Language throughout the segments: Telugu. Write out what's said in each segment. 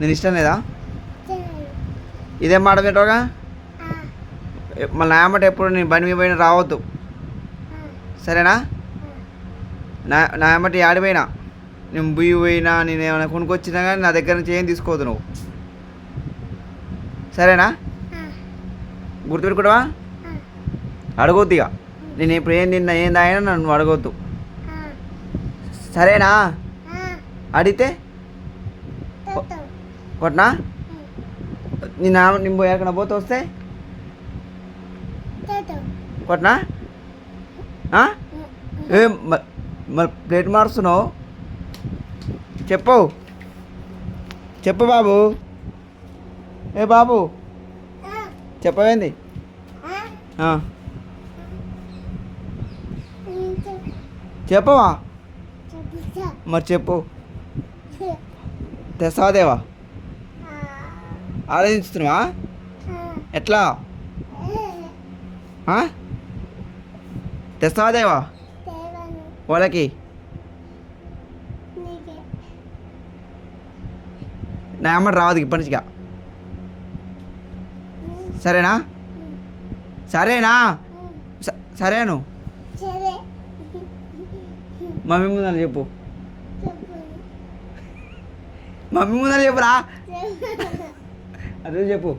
నేను ఇష్టం లేదా? ఇదేం మాట పెట్టోగా మళ్ళీ నాయమాట ఎప్పుడు నేను బండి మీద పోయినా రావద్దు, సరేనా? నాయమటి ఆడిపోయినా నేను బుయ్యి పోయినా నేను ఏమైనా కొనుక్కొచ్చినా కానీ నా దగ్గర నుంచి ఏం తీసుకోవద్దు నువ్వు, సరేనా? గుర్తుపెట్టుకుంటావా? అడగొద్దు ఇక, నేను ఇప్పుడు ఏం తిన్నా ఏం తాగినా నన్ను అడగొద్దు, సరేనా? అడిగితే కొట్నా? నేను ఎక్కడ పోతే వస్తే కొట్నా? ఏ మరి ప్లేట్ మారుస్తున్నావు? చెప్పు చెప్పు బాబు, ఏ బాబు చెప్పవేంది? చెప్పవా? మరి చెప్పు, తెస్తాదేవా? ఆలోచిస్తున్నావా? ఎట్లా తెస్తాదేవా వాళ్ళకి? నా అమ్మ రావద్దు ఇప్పటి నుంచిగా, సరేనా? సరేనా? సరేను. మమ్మీ ముందని చెప్పు, మమ్మీ ముందని చెప్పురా, అదే చెప్పు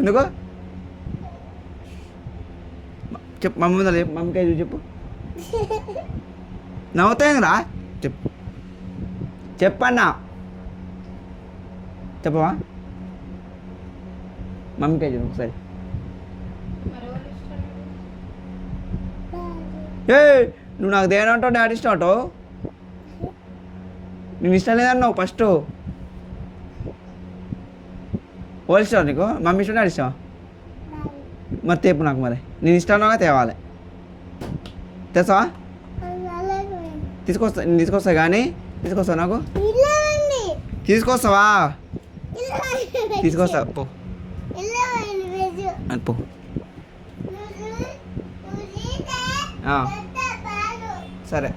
ఎందుకు చెప్పు, మమ్మీ ముందని చెప్పు, మమ్మీకి చూసి చెప్పు. నవ్వుతాయిందిరా, చెప్పు చెప్పన్నా, చెప్పవా? మమ్మీకి చూడు ఒకసారి. ఏ నువ్వు నాకు దేనంటావు, డాడీ ఇష్టం అంటావు? నేను ఇష్టం లేదన్నావు ఫస్ట్. వాళ్ళు ఇష్టం నీకు? మమ్మీ ఇష్టం డాడీ ఇష్టమా? మరి తేపు నాకు, మరి నేను ఇష్టంగా తేవాలి, తెస్తావా? తీసుకొస్తా, నేను తీసుకొస్తా కానీ తీసుకొస్తావు నాకు? తీసుకొస్తావా? తీసుకొస్తా పో పో. సరే.